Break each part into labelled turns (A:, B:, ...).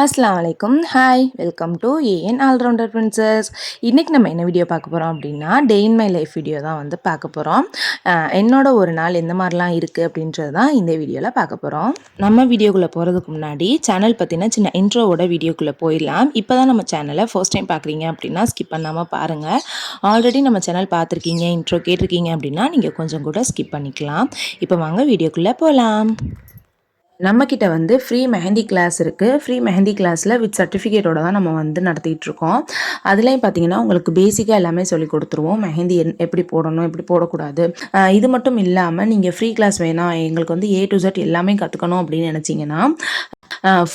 A: அஸ்ஸலாமு அலைக்கும். Hi, welcome to AN all rounder princess. இன்றைக்கி நம்ம என்ன வீடியோ பார்க்க போகிறோம் அப்படின்னா, day in my life video தான் வந்து பார்க்க போகிறோம். என்னோட ஒரு நாள் எந்த மாதிரிலாம் இருக்குது அப்படின்றது தான் இந்த வீடியோவில் பார்க்க போகிறோம். நம்ம வீடியோக்குள்ளே போகிறதுக்கு முன்னாடி சேனல் பற்றின சின்ன இன்ட்ரோவோட வீடியோக்குள்ளே போயிடலாம். இப்போ தான் நம்ம சேனலை ஃபர்ஸ்ட் டைம் பார்க்குறீங்க அப்படின்னா ஸ்கிப் பண்ணாமல் பாருங்கள். ஆல்ரெடி நம்ம சேனல் பார்த்துருக்கீங்க, இன்ட்ரோ கேட்டிருக்கீங்க அப்படின்னா நீங்கள் கொஞ்சம் கூட ஸ்கிப் பண்ணிக்கலாம். இப்போ வாங்க வீடியோக்குள்ளே போகலாம். நம்மக்கிட்ட வந்து ஃப்ரீ மெஹந்தி கிளாஸ் இருக்குது. ஃப்ரீ மெஹந்தி கிளாஸில் வித் சர்டிஃபிகேட்டோட தான் நம்ம வந்து நடத்திட்டு இருக்கோம். அதுலேயும் பார்த்தீங்கன்னா உங்களுக்கு பேசிக்காக எல்லாமே சொல்லி கொடுத்துருவோம். மெஹந்தி எப்படி போடணும், எப்படி போடக்கூடாது. இது மட்டும் இல்லாமல் நீங்கள் ஃப்ரீ கிளாஸ் வேணாம், எங்களுக்கு வந்து A to Z எல்லாமே கற்றுக்கணும் அப்படின்னு நினச்சிங்கன்னா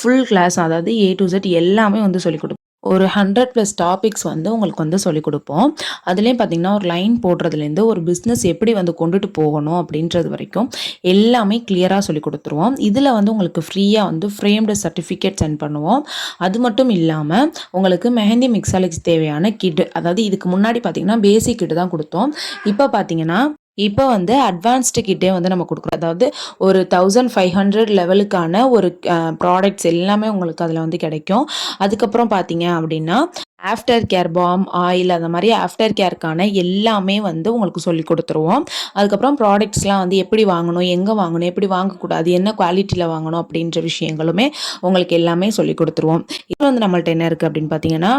A: ஃபுல் கிளாஸ், அதாவது A to Z எல்லாமே வந்து சொல்லிக் கொடுப்போம். ஒரு 100+ டாபிக்ஸ் வந்து உங்களுக்கு வந்து சொல்லிக் கொடுப்போம். அதுலேயும் பார்த்தீங்கன்னா ஒரு லைன் போடுறதுலேருந்து ஒரு பிஸ்னஸ் எப்படி வந்து கொண்டுட்டு போகணும் அப்படின்றது வரைக்கும் எல்லாமே கிளியராக சொல்லி கொடுத்துருவோம். இதில் வந்து உங்களுக்கு ஃப்ரீயாக வந்து ஃப்ரேம்டு சர்டிஃபிகேட் சென்ட் பண்ணுவோம். அது மட்டும் இல்லாமல் உங்களுக்கு மெஹந்தி மிக்ஸாலஜி தேவையான கிட், அதாவது இதுக்கு முன்னாடி பார்த்தீங்கன்னா பேசிக் கிட் தான் கொடுத்தோம். இப்போ வந்து அட்வான்ஸ்டு கிட்டே வந்து நம்ம கொடுக்குறோம். அதாவது ஒரு 1500 லெவலுக்கான ஒரு ப்ராடக்ட்ஸ் எல்லாமே உங்களுக்கு அதில் வந்து கிடைக்கும். அதுக்கப்புறம் பார்த்தீங்க அப்படின்னா ஆஃப்டர் கேர் பாம், ஆயில், அந்த மாதிரி ஆஃப்டர் கேருக்கான எல்லாமே வந்து உங்களுக்கு சொல்லி கொடுத்துருவோம். அதுக்கப்புறம் ப்ராடக்ட்ஸ்லாம் வந்து எப்படி வாங்கணும், எங்கே வாங்கணும், எப்படி வாங்கக்கூடாது, என்ன குவாலிட்டியில் வாங்கணும் அப்படின்ற விஷயங்களுமே உங்களுக்கு எல்லாமே சொல்லி கொடுத்துருவோம். இப்போ வந்து நம்மள்ட்ட என்ன இருக்குது அப்படின்னு பார்த்தீங்கன்னா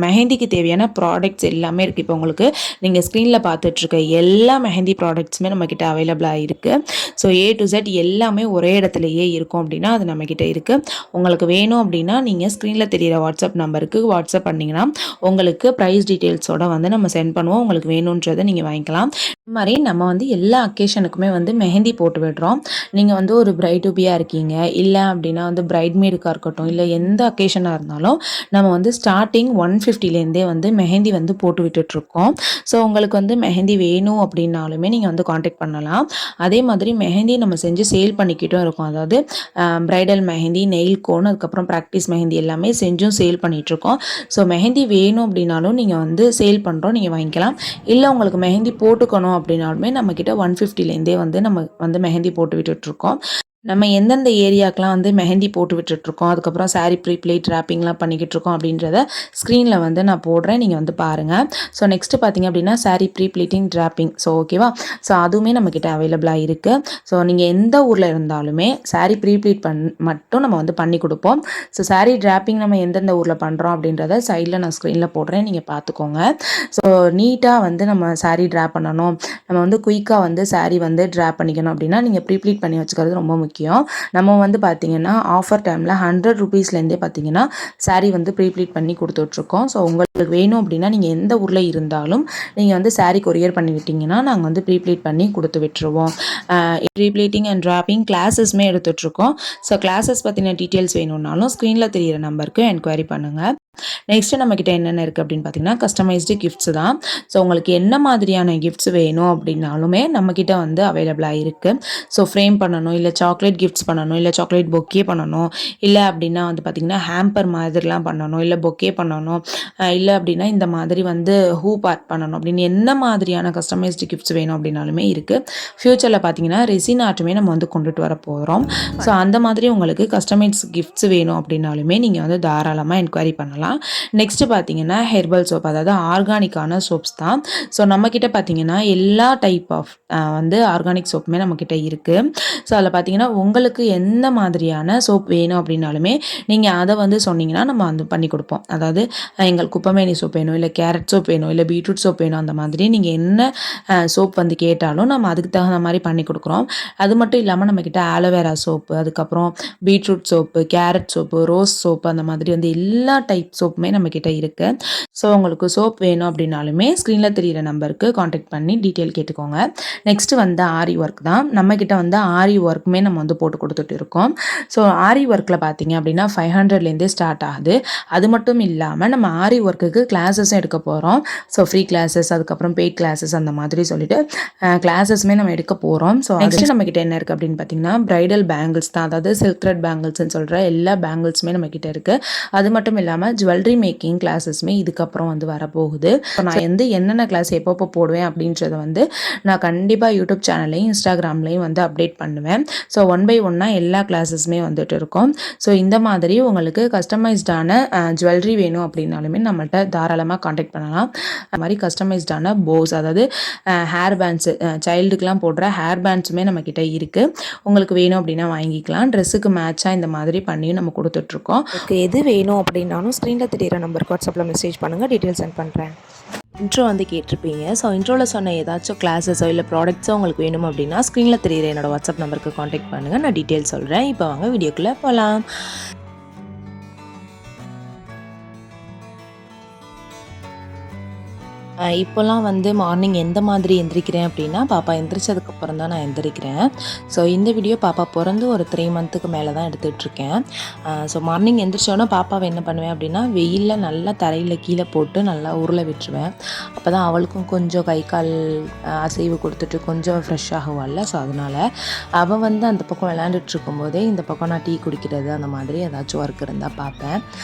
A: மெஹந்திக்கு தேவையான ப்ராடக்ட்ஸ் எல்லாமே இருக்குது. இப்போ உங்களுக்கு நீங்கள் ஸ்க்ரீனில் பார்த்துட்ருக்க எல்லா மெஹந்தி ப்ராடக்ட்ஸுமே நம்மக்கிட்ட அவைலபிளாக இருக்குது. ஸோ A to Z எல்லாமே ஒரே இடத்துலையே இருக்கும் அப்படின்னா அது நம்மக்கிட்ட இருக்குது. உங்களுக்கு வேணும் அப்படின்னா நீங்கள் ஸ்க்ரீனில் தெரிகிற வாட்ஸ்அப் நம்பருக்கு வாட்ஸ்அப் பண்ணிங்கன்னா உங்களுக்கு ப்ரைஸ் டீட்டெயில்ஸோட வந்து நம்ம சென்ட் பண்ணுவோம். உங்களுக்கு வேணுன்றதை நீங்கள் வாங்கிக்கலாம். இது மாதிரி நம்ம வந்து எல்லா அக்கேஷனுக்குமே வந்து மெஹந்தி போட்டு விடுறோம். நீங்கள் வந்து ஒரு பிரைட் டு பியாக இருக்கீங்க, இல்லை அப்படின்னா வந்து பிரைட் மேடுக்காக இருக்கட்டும், இல்லை எந்த அக்கேஷனாக இருந்தாலும் நம்ம வந்து ஸ்டார்டிங் 150லேருந்தே வந்து மெஹந்தி வந்து போட்டு விட்டுட்ருக்கோம். ஸோ உங்களுக்கு வந்து மெஹந்தி வேணும் அப்படின்னாலுமே நீங்கள் வந்து காண்டாக்ட் பண்ணலாம். அதே மாதிரி மெஹந்தி நம்ம செஞ்சு சேல் பண்ணிக்கிட்டும் இருக்கோம். அதாவது பிரைடல் மெஹந்தி, நெயில் கோன், அதுக்கப்புறம் ப்ராக்டிஸ் மெஹந்தி எல்லாமே செஞ்சும் சேல் பண்ணிகிட்ருக்கோம். ஸோ மெஹந்தி வேணும் அப்படின்னாலும் நீங்கள் வந்து சேல் பண்ணுறோம், நீங்கள் வாங்கிக்கலாம். இல்லை உங்களுக்கு மெஹந்தி போட்டுக்கணும் அப்படின்னாலுமே நம்மக்கிட்ட 150லேருந்தே வந்து நம்ம வந்து மெஹந்தி போட்டு விட்டுட்ருக்கோம். நம்ம எந்தெந்த ஏரியாக்கெலாம் வந்து மெஹந்தி போட்டு விட்டுட்ருக்கோம், அதுக்கப்புறம் சாரீ ப்ரீ பிளேட் ரேப்பிங்லாம் பண்ணிக்கிட்டு இருக்கோம் அப்படின்றத ஸ்க்ரீனில் வந்து நான் போடுறேன், நீங்கள் வந்து பாருங்கள். ஸோ நெக்ஸ்ட்டு பார்த்தீங்க அப்படின்னா sari pre pleating draping. So ஓகேவா, ஸோ அதுவுமே நம்மக்கிட்ட அவைலபிளாக இருக்குது. ஸோ நீங்கள் எந்த ஊரில் இருந்தாலுமே சாரீ ப்ரீ பிளேட் மட்டும் நம்ம வந்து பண்ணி கொடுப்போம். ஸோ சாரீ ட்ராப்பிங் நம்ம எந்தெந்த ஊரில் பண்ணுறோம் அப்படின்றத சைடில் நான் ஸ்க்ரீனில் போடுறேன், நீங்கள் பார்த்துக்கோங்க. ஸோ நீட்டாக வந்து நம்ம சாரீ ட்ராப் பண்ணணும், நம்ம வந்து குயிக்காக வந்து சாரீ வந்து ட்ராப் பண்ணிக்கணும் அப்படின்னா நீங்கள் ப்ரீ பிளேட் பண்ணி வச்சுக்கிறது ரொம்ப முக்கியம். நம்ம வந்து பார்த்தீங்கன்னா ஆஃபர் டைமில் 100 ரூபீஸ்லேருந்தே பார்த்தீங்கன்னா சாரீ வந்து ப்ரீப்ளீட் பண்ணி கொடுத்துட்ருக்கோம். ஸோ உங்களுக்கு வேணும் அப்படின்னா நீங்கள் எந்த ஊரில் இருந்தாலும் நீங்கள் வந்து சாரீ கொரியர் பண்ணி விட்டிங்கன்னா நாங்கள் வந்து ப்ரீப்ளீட் பண்ணி கொடுத்து விட்டுருவோம். ப்ரீப்ளீட்டிங் அண்ட் ட்ராப்பிங் கிளாஸஸ்மே எடுத்துகிட்ருக்கோம். ஸோ கிளாஸஸ் பற்றின டீட்டெயில்ஸ் வேணும்னாலும் ஸ்க்ரீனில் தெரிகிற நம்பருக்கு என்கொயரி பண்ணுங்கள். நெக்ஸ்ட்டு நம்மக்கிட்ட என்னென்ன இருக்குது அப்படின்னு பார்த்தீங்கன்னா கஸ்டமைஸ்டு கிஃப்ட்ஸ் தான். ஸோ உங்களுக்கு என்ன மாதிரியான கிஃப்ட்ஸ் வேணும் அப்படின்னாலுமே நம்மக்கிட்ட வந்து அவைலபிளாக இருக்குது. ஸோ ஃப்ரேம் பண்ணணும், இல்லை சாக்லேட் கிஃப்ட்ஸ் பண்ணணும், இல்லை சாக்லேட் பொக்கே பண்ணணும், இல்லை அப்படின்னா வந்து பார்த்திங்கன்னா ஹேம்பர் மாதிரிலாம் பண்ணணும், இல்லை பொக்கே பண்ணணும், இல்லை அப்படின்னா இந்த மாதிரி வந்து ஹூப் ஆர்ட் பண்ணணும் அப்படின்னு என்ன மாதிரியான கஸ்டமைஸ்டு கிஃப்ட்ஸ் வேணும் அப்படின்னாலுமே இருக்குது. ஃப்யூச்சரில் பார்த்தீங்கன்னா ரெசின் ஆர்ட்டுமே நம்ம வந்து கொண்டுட்டு வர போகிறோம். ஸோ அந்த மாதிரி உங்களுக்கு கஸ்டமைஸ் கிஃப்ட்ஸ் வேணும் அப்படின்னாலுமே நீங்கள் வந்து தாராளமாக என்கொயரி பண்ணலாம். நெக்ஸ்ட்டு பார்த்தீங்கன்னா ஹெர்பல் சோப், அதாவது ஆர்கானிக்கான சோப்ஸ் தான். ஸோ நம்மக்கிட்ட பார்த்தீங்கன்னா எல்லா டைப் ஆஃப் வந்து ஆர்கானிக் சோப்புமே நம்மக்கிட்ட இருக்குது. ஸோ அதில் பார்த்தீங்கன்னா உங்களுக்கு எந்த மாதிரியான சோப் வேணும் அப்படின்னாலுமே நீங்கள் அதை வந்து சொன்னீங்கன்னா நம்ம வந்து பண்ணி கொடுப்போம். அதாவது எங்களுக்கு குப்பமேனி சோப் வேணும், இல்லை கேரட் சோப் வேணும், இல்லை பீட்ரூட் சோப் வேணும், அந்த மாதிரி நீங்கள் என்ன சோப் வந்து கேட்டாலும் நம்ம அதுக்கு தகுந்த மாதிரி பண்ணி கொடுக்குறோம். அது மட்டும் இல்லாமல் நம்மக்கிட்ட ஆலோவேரா சோப்பு, அதுக்கப்புறம் beetroot soap, carrot soap, rose soap, அந்த மாதிரி வந்து எல்லா டைப் சோப்புமே நம்மக்கிட்ட இருக்குது. ஸோ உங்களுக்கு சோப் வேணும் அப்படின்னாலுமே ஸ்க்ரீனில் தெரிகிற நம்பருக்கு காண்டாக்ட் பண்ணி டீட்டெயில் கேட்டுக்கோங்க. நெக்ஸ்ட்டு வந்து ஆரி ஒர்க் தான். நம்மக்கிட்ட வந்து ஆரி ஒர்க்குமே நம்ம வந்து போட்டு கொடுத்துட்டு இருக்கோம். ஸோ ஆரி ஒர்க்கில் பார்த்தீங்க அப்படின்னா 500லேருந்தே ஸ்டார்ட் ஆகுது. அது மட்டும் இல்லாமல் நம்ம ஆரி ஒர்க்குக்கு கிளாஸஸும் எடுக்க போகிறோம். ஸோ ஃப்ரீ கிளாஸஸ், அதுக்கப்புறம் பெய்ட் கிளாஸஸ், அந்த மாதிரி சொல்லிட்டு கிளாஸஸ்மே நம்ம எடுக்க போகிறோம். ஸோ நெக்ஸ்ட்டு நம்மக்கிட்ட என்ன இருக்குது அப்படின்னு பார்த்தீங்கன்னா பிரைடல் பேங்கிள்ஸ் தான். அதாவது சில்க் த்ரெட் பேங்கிள்ஸ்ன்னு சொல்கிற எல்லா பேங்கிள்ஸுமே நம்மக்கிட்ட இருக்குது. அது மட்டும் இல்லாமல் ஜுவல்லரி மேக்கிங் கிளாஸஸ்மே இதுக்கப்புறம் வந்து வரப்போகுது. நான் என்னென்ன கிளாஸ் எப்பப்போ போடுவேன் அப்படின்றத வந்து நான் கண்டிப்பாக யூடியூப் சேனல்லையும் இன்ஸ்டாகிராம்லேயும் வந்து அப்டேட் பண்ணுவேன். ஸோ 1 by 1 எல்லா கிளாஸஸுமே வந்துட்டு இருக்கும். ஸோ இந்த மாதிரி உங்களுக்கு கஸ்டமைஸ்டான ஜுவல்லரி வேணும் அப்படின்னாலுமே நம்மள்ட்ட தாராளமாக காண்டாக்ட் பண்ணலாம். அது மாதிரி கஸ்டமைஸ்டான போஸ், அதாவது ஹேர் பேண்ட்ஸு, சைல்டுக்கெலாம் போடுற ஹேர் பேண்ட்ஸுமே நம்மக்கிட்ட இருக்குது. உங்களுக்கு வேணும் அப்படின்னா வாங்கிக்கலாம். ட்ரெஸ்ஸுக்கு மேட்சாக இந்த மாதிரி பண்ணியும் நம்ம கொடுத்துட்ருக்கோம்.
B: உங்களுக்கு எது வேணும் அப்படின்னாலும் ஸ்க்ரீனில் தெரியிற நம்பருக்கு வாட்ஸ்அப்பில் மெசேஜ் பண்ணுங்கள், டீட்டெயில் சென்ட் பண்ணுறேன்.
A: இன்ட்ரோ வந்து கேட்டிருப்பீங்க. ஸோ இன்ட்ரோவில் சொன்ன ஏதாச்சும் கிளாஸஸோ இல்லை ப்ராடக்ட்ஸோ உங்களுக்கு வேணும் அப்படின்னா ஸ்க்ரீனில் தெரியிற என்னோடய வாட்ஸ்அப் நம்பருக்கு காண்டாக்ட் பண்ணுங்கள். நான் டீட்டெயில் சொல்கிறேன். இப்போ வாங்க வீடியோக்குள்ளே போகலாம். இப்போலாம் வந்து மார்னிங் எந்த மாதிரி எந்திரிக்கிறேன் அப்படின்னா, பாப்பா எந்திரிச்சதுக்கப்புறம் தான் நான் எந்திரிக்கிறேன். ஸோ இந்த வீடியோ பாப்பா பிறந்து ஒரு 3 மந்த்துக்கு மேலே தான் எடுத்துகிட்ருக்கேன். ஸோ மார்னிங் எந்திரிச்சோன்னா பாப்பாவை என்ன பண்ணுவேன் அப்படின்னா, வெயிலில் நல்லா தரையில் கீழே போட்டு நல்லா உருள விட்டுருவேன். அப்போ தான் அவளுக்கும் கொஞ்சம் கை கால் அசைவு கொடுத்துட்டு கொஞ்சம் ஃப்ரெஷ் ஆகுவாள்ல. ஸோ அதனால் அவள் வந்து அந்த பக்கம் விளையாண்டுட்டு இருக்கும்போதே இந்த பக்கம் நான் டீ குடிக்கிறது அந்த மாதிரி ஏதாச்சும் ஒர்க் இருந்தால் பார்ப்பேன்.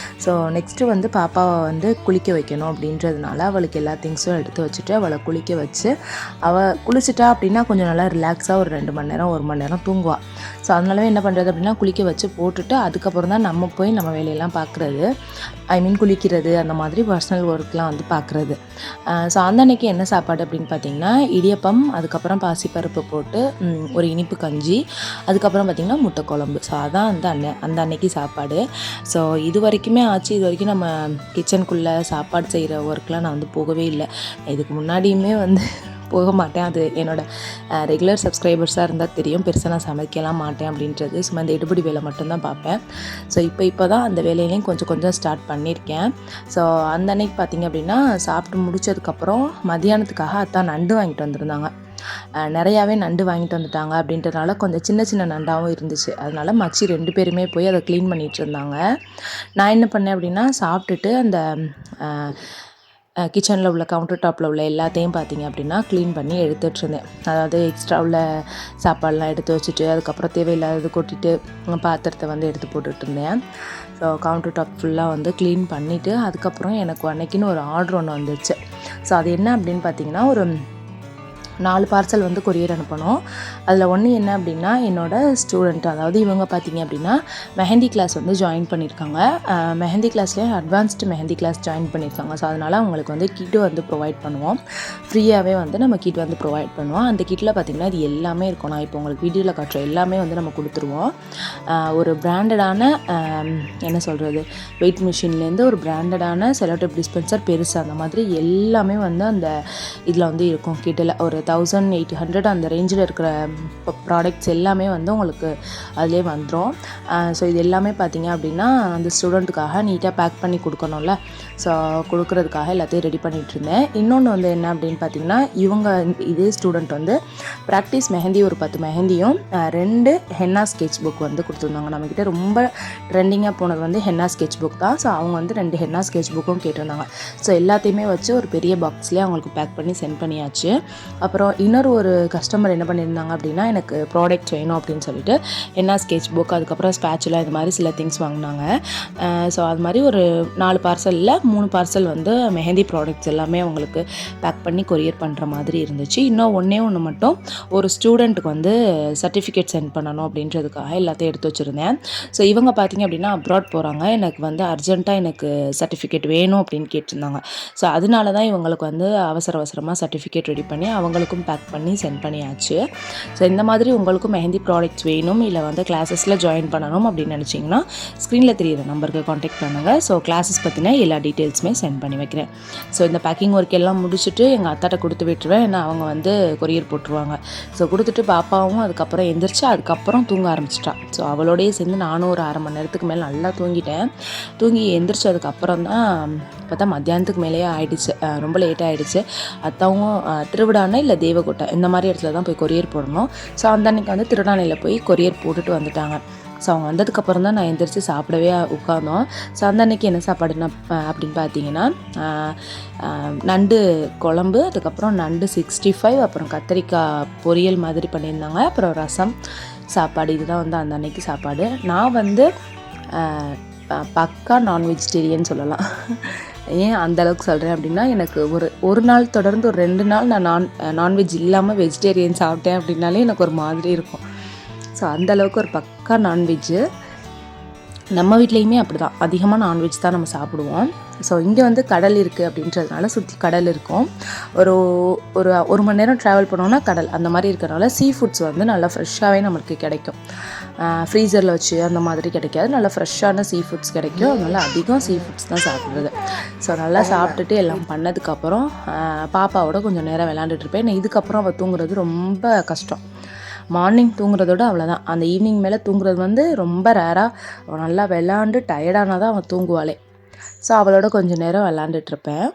A: ஸோ நெக்ஸ்ட்டு வந்து பாப்பாவை வந்து குளிக்க வைக்கணும் அப்படின்றதுனால அவளுக்கு எல்லா திங்ஸும் எடுத்து வச்சுட்டு அவளை குளிக்க வச்சு, அவள் குளிச்சிட்டா அப்படின்னா கொஞ்சம் நல்லா ரிலாக்ஸாக ஒரு 2 மணி நேரம் 1 மணி நேரம் தூங்குவாள். ஸோ அதனாலவே என்ன பண்ணுறது அப்படின்னா, குளிக்க வச்சு போட்டுட்டு அதுக்கப்புறம் தான் நம்ம போய் நம்ம வேலையெல்லாம் பார்க்குறது, குளிக்கிறது, அந்த மாதிரி பர்சனல் ஒர்க்லாம் வந்து பார்க்குறது. ஸோ அந்த அன்னைக்கு என்ன சாப்பாடு அப்படின்னு பார்த்தீங்கன்னா, இடியப்பம், அதுக்கப்புறம் பாசிப்பருப்பு போட்டு ஒரு இனிப்பு கஞ்சி, அதுக்கப்புறம் பார்த்திங்கன்னா முட்டை குழம்பு. ஸோ அதான் அந்த அன்னைக்கு சாப்பாடு. ஸோ இது வரைக்கும் நம்ம கிச்சனுக்குள்ளே சாப்பாடு செய்கிற ஒர்க்லாம் நான் வந்து போகவே இல்லை. இதுக்கு முன்னாடியுமே வந்து போக மாட்டேன். அது என்னோடய ரெகுலர் சப்ஸ்கிரைபர்ஸாக இருந்தால் தெரியும், பெருசாக நான் சமைக்கலாம் மாட்டேன் அப்படின்றது. சும்மா இந்த எடுபடி வேலை மட்டும்தான் பார்ப்பேன். ஸோ இப்போ தான் அந்த வேலையிலையும் கொஞ்சம் ஸ்டார்ட் பண்ணியிருக்கேன். ஸோ அந்த அன்னைக்கு பார்த்திங்க அப்படின்னா, சாப்பிட்டு முடித்ததுக்கப்புறம் மதியானத்துக்காக அத்தான் நண்டு வாங்கிட்டு வந்திருந்தாங்க. நிறையாவே நண்டு வாங்கிட்டு வந்துட்டாங்க அப்படின்றதுனால கொஞ்சம் சின்ன நண்டாகவும் இருந்துச்சு. அதனால் மச்சி 2 பேருமே போய் அதை க்ளீன் பண்ணிகிட்டு இருந்தாங்க. நான் என்ன பண்ணேன் அப்படின்னா, சாப்பிட்டுட்டு அந்த கிச்சனில் உள்ள கவுண்டர் டாப்பில் உள்ள எல்லாத்தையும் பார்த்திங்க அப்படின்னா க்ளீன் பண்ணி எடுத்துகிட்ருந்தேன். அதாவது எக்ஸ்ட்ரா உள்ள சாப்பாடெலாம் எடுத்து வச்சுட்டு, அதுக்கப்புறம் தேவையில்லாதது கொட்டிட்டு பாத்திரத்தை வந்து எடுத்து போட்டுட்ருந்தேன். ஸோ கவுண்டர் டாப் ஃபுல்லாக வந்து க்ளீன் பண்ணிவிட்டு, அதுக்கப்புறம் எனக்கு அன்னைக்குன்னு ஒரு ஆர்டர் ஒன்று வந்துச்சு. ஸோ அது என்ன அப்படின்னு பார்த்திங்கன்னா, ஒரு 4 பார்சல் வந்து கொரியர் அனுப்பணும். அதில் ஒன்று என்ன அப்படின்னா, என்னோடய ஸ்டூடெண்ட், அதாவது இவங்க பார்த்திங்க அப்படின்னா மெஹந்தி கிளாஸ் வந்து ஜாயின் பண்ணியிருக்காங்க. மெஹந்தி கிளாஸ்லேயே அட்வான்ஸ்டு மெஹந்தி கிளாஸ் ஜாயின் பண்ணியிருக்காங்க. ஸோ அதனால் அவங்களுக்கு வந்து கிட்டு வந்து ப்ரொவைட் பண்ணுவோம். ஃப்ரீயாகவே வந்து நம்ம கிட் வந்து ப்ரொவைட் பண்ணுவோம். அந்த கிட்டில் பார்த்திங்கன்னா இது எல்லாமே இருக்கும். நான் இப்போ உங்களுக்கு வீடியோவில் காட்டுற எல்லாமே வந்து நம்ம கொடுத்துருவோம். ஒரு பிராண்டடான என்ன சொல்கிறது, வெயிட் மிஷின்லேருந்து ஒரு பிராண்டடான செலோடேப் டிஸ்பென்சர் பெருசு, அந்த மாதிரி எல்லாமே வந்து அந்த இதில் வந்து இருக்கும். கிட்டில் ஒரு 1800 அந்த ரேஞ்சில் இருக்கிற ப்ராடக்ட்ஸ் எல்லாமே வந்து உங்களுக்கு அதிலே வந்துடும். ஸோ இது எல்லாமே பார்த்திங்க அப்படின்னா அந்த ஸ்டூடெண்ட்டுக்காக நீட்டாக பேக் பண்ணி கொடுக்கணும்ல. ஸோ கொடுக்குறதுக்காக எல்லாத்தையும் ரெடி பண்ணிகிட்டு இருந்தேன். இன்னொன்று வந்து என்ன அப்படின்னு பார்த்திங்கன்னா, இதே ஸ்டூடெண்ட் வந்து ப்ராக்டிஸ் மெஹந்தி ஒரு 10 மெஹந்தியும் 2 ஹென்னா ஸ்கெட்ச் புக் வந்து கொடுத்துருந்தாங்க. நம்மக்கிட்ட ரொம்ப ட்ரெண்டிங்காக போனது வந்து ஹென்னா ஸ்கெட்ச் புக் தான். ஸோ அவங்க வந்து 2 ஹென்னா ஸ்கெட்ச் புக்கும் கேட்டிருந்தாங்க. ஸோ எல்லாத்தையுமே வச்சு ஒரு பெரிய பாக்ஸ்லேயே அவங்களுக்கு பேக் பண்ணி சென்ட் பண்ணியாச்சு. அப்புறம் ஒரு கஸ்டமர் என்ன பண்ணியிருந்தாங்க அப்படின்னா, எனக்கு ப்ராடக்ட் வேணும் அப்படின்னு சொல்லிட்டு ஹென்னா ஸ்கெட்ச் புக், அதுக்கப்புறம் ஸ்பேச்சுலா, இது மாதிரி சில திங்ஸ் வாங்கினாங்க. ஸோ அது மாதிரி ஒரு 4 பார்சலில் 3 பார்சல் வந்து மெஹந்தி ப்ராடக்ட்ஸ் எல்லாமே அவங்களுக்கு பேக் பண்ணி கொரியர் பண்ணுற மாதிரி இருந்துச்சு. இன்னும் ஒன்று மட்டும் ஒரு ஸ்டூடெண்ட்டுக்கு வந்து சர்டிஃபிகேட் சென்ட் பண்ணணும் அப்படின்றதுக்காக எல்லாத்தையும் எடுத்து வச்சுருந்தேன். ஸோ இவங்க பார்த்திங்க அப்படின்னா அப்ராட் போகிறாங்க. எனக்கு வந்து அர்ஜென்ட்டாக எனக்கு சர்டிஃபிகேட் வேணும் அப்படின்னு கேட்டிருந்தாங்க. ஸோ அதனால தான் இவங்களுக்கு வந்து அவசரமாக சர்டிஃபிகேட் ரெடி பண்ணி அவங்களுக்கும் பேக் பண்ணி சென்ட் பண்ணியாச்சு. ஸோ இந்த மாதிரி உங்களுக்கும் மெஹந்தி ப்ராடக்ட்ஸ் வேணும், இல்லை வந்து கிளாஸஸில் ஜாயின் பண்ணணும் அப்படின்னு நினச்சிங்கன்னா ஸ்க்ரீனில் தெரியிற நம்பருக்கு காண்டாக்ட் பண்ணுங்கள். ஸோ கிளாஸஸ் பற்றின எல்லா டீட்டெயில்ஸுமே சென்ட் பண்ணி வைக்கிறேன். ஸோ இந்த பேக்கிங் ஒர்க் எல்லாம் முடிச்சுட்டு எங்கள் அத்தாட்ட கொடுத்து விட்டுருவேன். ஏன்னா அவங்க வந்து கொரியர் போட்டுருவாங்க. ஸோ கொடுத்துட்டு பாப்பாவும் அதுக்கப்புறம் எந்திரிச்சு அதுக்கப்புறம் தூங்க ஆரம்பிச்சிட்டா. ஸோ அவளோடையே சேர்ந்து நானும் ஒரு 1/2 மணி நேரத்துக்கு மேலே நல்லா தூங்கிட்டேன். தூங்கி எந்திரிச்சதுக்கப்புறம் தான் பார்த்தா மத்தியானத்துக்கு மேலேயே ஆகிடுச்சு. ரொம்ப லேட்டாக ஆகிடுச்சு. அத்தாவும் திருவிடானை இல்லை தேவகோட்டை இந்த மாதிரி இடத்துல தான் போய் கொரியர் போடணும். ஸோ அந்த அன்றைக்கி வந்து திருவிடானையில் போய் கொரியர் போட்டுட்டு வந்துட்டாங்க. ஸோ அவங்க வந்ததுக்கப்புறம் தான் நான் எந்திரிச்சு சாப்பிடவே உட்காந்தோம். ஸோ அந்த அன்றைக்கி என்ன சாப்பாடுனா அப்படின்னு பார்த்தீங்கன்னா, நண்டு குழம்பு, அதுக்கப்புறம் நண்டு 65, அப்புறம் கத்திரிக்காய் பொரியல் மாதிரி பண்ணியிருந்தாங்க, அப்புறம் ரசம், சாப்பாடு. இதுதான் வந்து அந்த அன்னைக்கு சாப்பாடு. நான் வந்து பக்கா நான் வெஜிடேரியன் சொல்லலாம். ஏன் அந்தளவுக்கு சொல்கிறேன் அப்படின்னா, எனக்கு ஒரு நாள் தொடர்ந்து ஒரு 2 நாள் நான் நான்வெஜ் இல்லாமல் வெஜிடேரியன் சாப்பிட்டேன் அப்படின்னாலே எனக்கு ஒரு மாதிரி இருக்கும். ஸோ அந்தளவுக்கு ஒரு பக்கா நான்வெஜ்ஜு. நம்ம வீட்லேயுமே அப்படி தான், அதிகமாக நான்வெஜ் தான் நம்ம சாப்பிடுவோம். ஸோ இங்கே வந்து கடல் இருக்குது அப்படின்றதுனால சுற்றி கடல் இருக்கும். ஒரு 1 மணி நேரம் ட்ராவல் பண்ணோன்னா கடல், அந்த மாதிரி இருக்கிறனால சீ ஃபுட்ஸ் வந்து நல்லா ஃப்ரெஷ்ஷாகவே நம்மளுக்கு கிடைக்கும். ஃப்ரீசரில் வச்சு அந்த மாதிரி கிடைக்காது, நல்லா ஃப்ரெஷ்ஷான சீ ஃபுட்ஸ் கிடைக்கும். அதனால் அதிகம் சீ ஃபுட்ஸ் தான் சாப்பிட்றது. ஸோ நல்லா சாப்பிட்டுட்டு எல்லாம் பண்ணதுக்கப்புறம் பாப்பாவோட கொஞ்சம் நேரம் விளாண்டுட்ருப்பேன். நான் இதுக்கப்புறம் அவள் தூங்குறது ரொம்ப கஷ்டம். மார்னிங் தூங்குறதோட அவ்வளோதான். அந்த ஈவினிங் மேலே தூங்குறது வந்து ரொம்ப ரேராக. அவள் நல்லா விளாண்டு டயர்டானால் தான் அவன் தூங்குவாளே. ஸோ அவளோட கொஞ்சம் நேரம் விளாண்டுட்ருப்பேன்.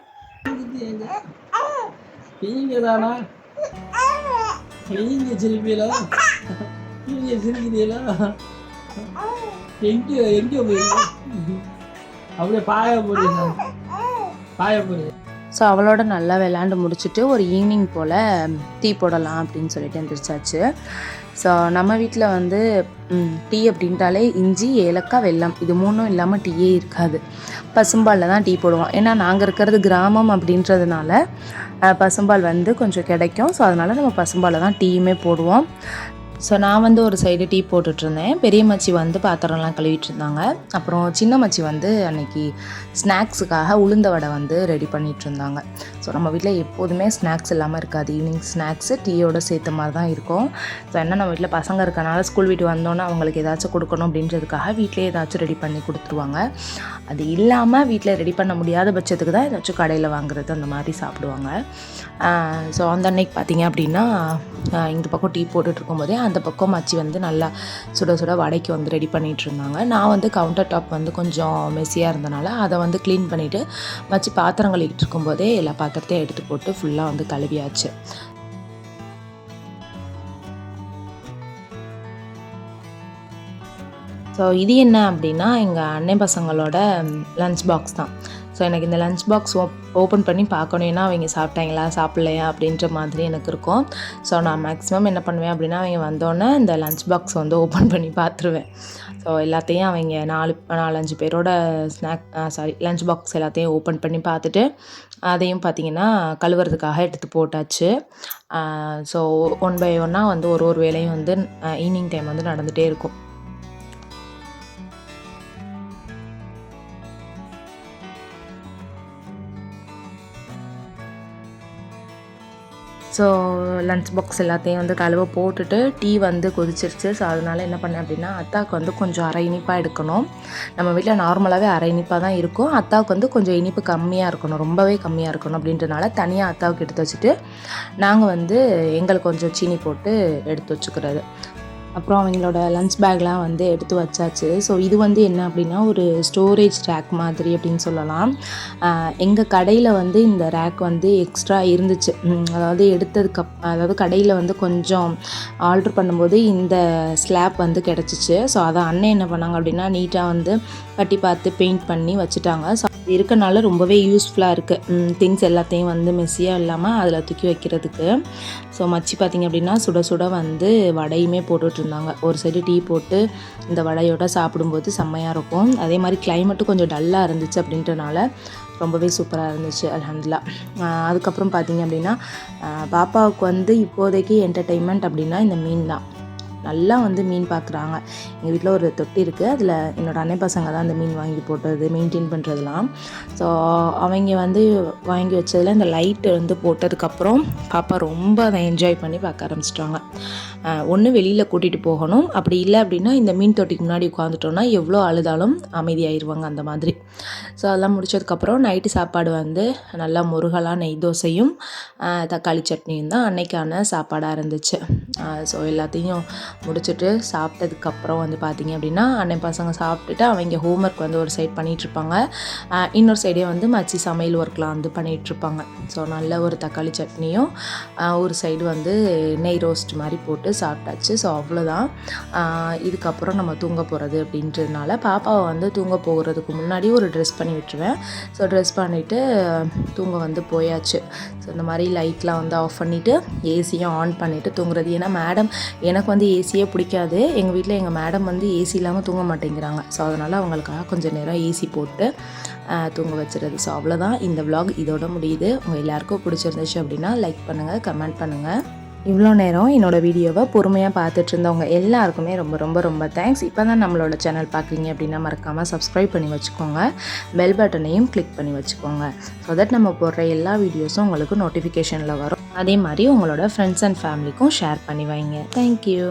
A: ஸோ அவளோட நல்லா விளாண்டு முடிச்சுட்டு ஒரு ஈவினிங் போல் டீ போடலாம் அப்படின்னு சொல்லிட்டு எந்திரிச்சாச்சு. ஸோ நம்ம வீட்டில் வந்து டீ அப்படின்ட்டாலே இஞ்சி, ஏலக்காய், வெல்லம் இது 3ம் இல்லாமல் டீயே இருக்காது. பசும்பாலில் தான் டீ போடுவோம். ஏன்னா நாங்கள் இருக்கிறது கிராமம் அப்படின்றதுனால பசும்பால் வந்து கொஞ்சம் கிடைக்கும். ஸோ அதனால் நம்ம பசும்பாலில் தான் டீயுமே போடுவோம். ஸோ நான் வந்து ஒரு சைடு டீ போட்டுட்ருந்தேன். பெரிய மச்சி வந்து பாத்திரம்லாம் கழுவிட்டு இருந்தாங்க. அப்புறம் சின்ன மச்சி வந்து அன்றைக்கி ஸ்நாக்ஸுக்காக உளுந்த வடை வந்து ரெடி பண்ணிகிட்ருந்தாங்க. ஸோ நம்ம வீட்டில் எப்போதுமே ஸ்நாக்ஸ் இல்லாமல் இருக்காது. ஈவினிங் ஸ்நாக்ஸு டீயோடு சேர்த்த மாதிரி தான் இருக்கும். ஸோ என்ன நம்ம வீட்டில் பசங்க இருக்கனால ஸ்கூல் விட்டு வந்தோன்னே அவங்களுக்கு ஏதாச்சும் கொடுக்கணும் அப்படின்றதுக்காக வீட்டிலே ஏதாச்சும் ரெடி பண்ணி கொடுத்துருவாங்க. அது இல்லாமல் வீட்டில் ரெடி பண்ண முடியாத பட்சத்துக்கு தான் ஏதாச்சும் கடையில் வாங்குறது அந்த மாதிரி சாப்பிடுவாங்க. ஸோ அந்த அன்னைக்கு பார்த்திங்க அப்படின்னா இந்த பக்கம் டீ போட்டுட்ருக்கும்போதே அந்த பக்கம் மச்சி வந்து நல்லா சுட சுட வடைக்கு வந்து ரெடி பண்ணிகிட்டு இருந்தாங்க. நான் வந்து கவுண்டர் டாப் வந்து கொஞ்சம் மெஸ்ஸியாக இருந்தனால அதை வந்து க்ளீன் பண்ணிவிட்டு மச்சி பாத்திரம் கழுவிட்டு இருக்கும்போதே எல்லா பாத்திரத்தையும் எடுத்து போட்டு ஃபுல்லாக வந்து கழுவியாச்சு. ஸோ இது என்ன அப்படின்னா எங்கள் அண்ணன் பசங்களோட லன்ச் பாக்ஸ் தான். ஸோ எனக்கு இந்த லன்ச் பாக்ஸ் ஓப்பன் பண்ணி பார்க்கணும். ஏன்னா அவங்க சாப்பிட்டாங்களா சாப்பிட்லையா அப்படின்ற மாதிரி எனக்கு இருக்கும். ஸோ நான் மேக்ஸிமம் என்ன பண்ணுவேன் அப்படின்னா அவங்க வந்தோடனே இந்த லன்ச் பாக்ஸ் வந்து ஓப்பன் பண்ணி பார்த்துருவேன். ஸோ எல்லாத்தையும் அவங்க 4-5 பேரோட லன்ச் பாக்ஸ் எல்லாத்தையும் ஓப்பன் பண்ணி பார்த்துட்டு அதையும் பார்த்திங்கன்னா கழுவுறதுக்காக எடுத்து போட்டாச்சு. ஸோ 1 பை 1 வந்து ஒரு வேலையும் வந்து ஈவினிங் டைம் வந்து நடந்துகிட்டே இருக்கும். ஸோ லன்ச் பாக்ஸ் எல்லாத்தையும் வந்து கழுவ போட்டுட்டு டீ வந்து கொதிச்சிருச்சு. ஸோ அதனால் என்ன பண்ணேன் அப்படின்னா அத்தாவுக்கு வந்து கொஞ்சம் அரை இனிப்பாக எடுக்கணும். நம்ம வீட்டில் நார்மலாகவே அரை இனிப்பாக தான் இருக்கும். அத்தாவுக்கு வந்து கொஞ்சம் இனிப்பு கம்மியாக இருக்கணும், ரொம்பவே கம்மியாக இருக்கணும் அப்படின்றனால தனியாக அத்தாவுக்கு எடுத்து வச்சுட்டு நாங்கள் வந்து எங்களுக்கு கொஞ்சம் சீனி போட்டு எடுத்து வச்சுக்கிறது. அப்புறம் அவங்களோட லன்ச் பேக்லாம் வந்து எடுத்து வச்சாச்சு. ஸோ இது வந்து என்ன அப்படின்னா ஒரு ஸ்டோரேஜ் ரேக் மாதிரி அப்படின்னு சொல்லலாம். எங்கள் கடையில் வந்து இந்த ரேக் வந்து எக்ஸ்ட்ரா இருந்துச்சு. அதாவது கடையில் வந்து கொஞ்சம் ஆல்ட்ரு பண்ணும்போது இந்த ஸ்லாப் வந்து கிடச்சிச்சு. ஸோ அதை அண்ணன் என்ன பண்ணாங்க அப்படின்னா நீட்டாக வந்து கட்டி பார்த்து பெயிண்ட் பண்ணி வச்சுட்டாங்க. ஸோ அது இருக்கனால ரொம்பவே யூஸ்ஃபுல்லாக இருக்குது. திங்ஸ் எல்லாத்தையும் வந்து மெஸ்ஸியாக இல்லாமல் அதில் தூக்கி வைக்கிறதுக்கு. ஸோ மச்சி பார்த்திங்க அப்படின்னா சுட சுட வந்து வடையுமே போட்டுட்ருந்தாங்க. ஒரு சைடு டீ போட்டு இந்த வடையோட சாப்பிடும்போது செம்மையாக இருக்கும். அதே மாதிரி கிளைமேட்டும் கொஞ்சம் டல்லாக இருந்துச்சு அப்படின்றனால ரொம்பவே சூப்பராக இருந்துச்சு அல்ஹம்துலில்லாஹ். அதுக்கப்புறம் பார்த்திங்க அப்படின்னா பாப்பாவுக்கு வந்து இப்போதைக்கு என்டர்டெயின்மெண்ட் அப்படின்னா இந்த மீன் தான். நல்லா வந்து மீன் பார்க்குறாங்க. எங்கள் வீட்டில் ஒரு தொட்டி இருக்குது, அதில் என்னோடய அண்ணன் பசங்க தான் அந்த மீன் வாங்கி போட்டது மெயின்டைன் பண்ணுறதுலாம். ஸோ அவங்க வந்து வாங்கி வச்சதில் இந்த லைட்டு வந்து போட்டதுக்கப்புறம் பாப்பா ரொம்ப அதை என்ஜாய் பண்ணி பார்க்க ஆரம்பிச்சிட்டாங்க. ஒன்று வெளியில் கூட்டிகிட்டு போகணும், அப்படி இல்லை அப்படின்னா இந்த மீன் தொட்டிக்கு முன்னாடி உட்காந்துட்டோன்னா எவ்வளோ அழுதாலும் அமைதியாகிடுவாங்க அந்த மாதிரி. ஸோ அதெல்லாம் முடிச்சதுக்கப்புறம் நைட்டு சாப்பாடு வந்து நல்லா முருகலாக நெய் தோசையும் தக்காளி சட்னியும் தான் அன்னைக்கான சாப்பாடாக இருந்துச்சு. ஸோ எல்லாத்தையும் முடிச்சுட்டு சாப்பிட்டதுக்கப்புறம் வந்து பார்த்திங்க அப்படின்னா அண்ணன் பசங்க சாப்பிட்டுட்டு அவங்க ஹோம்ஒர்க் வந்து ஒரு சைட் பண்ணிகிட்ருப்பாங்க, இன்னொரு சைடே வந்து மச்சி சமையல் ஒர்க்லாம் வந்து பண்ணிகிட்ருப்பாங்க. ஸோ நல்ல ஒரு தக்காளி சட்னியும் ஒரு சைடு வந்து நெய் ரோஸ்ட் மாதிரி போட்டு சாப்பிட்டாச்சு. ஸோ அவ்வளோதான். இதுக்கப்புறம் நம்ம தூங்க போகிறது அப்படின்றதுனால பாப்பாவை வந்து தூங்க போகிறதுக்கு முன்னாடி ஒரு ட்ரெஸ் பண்ணி விட்டுருவேன். ஸோ ட்ரெஸ் பண்ணிவிட்டு தூங்க வந்து போயாச்சு. ஸோ இந்த மாதிரி லைட்லாம் வந்து ஆஃப் பண்ணிவிட்டு ஏசியும் ஆன் பண்ணிவிட்டு தூங்குறது. ஏன்னா மேடம் எனக்கு வந்து ஏசியே பிடிக்காது. எங்கள் வீட்டில் எங்கள் மேடம் வந்து ஏசி இல்லாமல் தூங்க மாட்டேங்கிறாங்க. ஸோ அதனால் அவங்களுக்காக கொஞ்சம் நேரம் ஏசி போட்டு தூங்க வச்சுருது. ஸோ அவ்வளோதான். இந்த vlog இதோட முடியுது. உங்கள் எல்லாருக்கும் பிடிச்சிருந்துச்சு அப்படின்னா லைக் பண்ணுங்கள், கமெண்ட் பண்ணுங்கள். இவ்வளோ நேரம் என்னோடய வீடியோவை பொறுமையாக பார்த்துட்டு இருந்தவங்க எல்லாருக்குமே ரொம்ப ரொம்ப ரொம்ப தேங்க்ஸ். இப்போ தான் நம்மளோட சேனல் பார்க்குறீங்க அப்படின்னா மறக்காமல் சப்ஸ்கிரைப் பண்ணி வச்சுக்கோங்க. பெல் பட்டனையும் கிளிக் பண்ணி வச்சுக்கோங்க. ஸோ தட் நம்ம போடுற எல்லா வீடியோஸும் உங்களுக்கு நோட்டிஃபிகேஷனில் வரும். அதே மாதிரி உங்களோட ஃப்ரெண்ட்ஸ் அண்ட் ஃபேமிலிக்கும் ஷேர் பண்ணி வைங்க. தேங்க்யூ.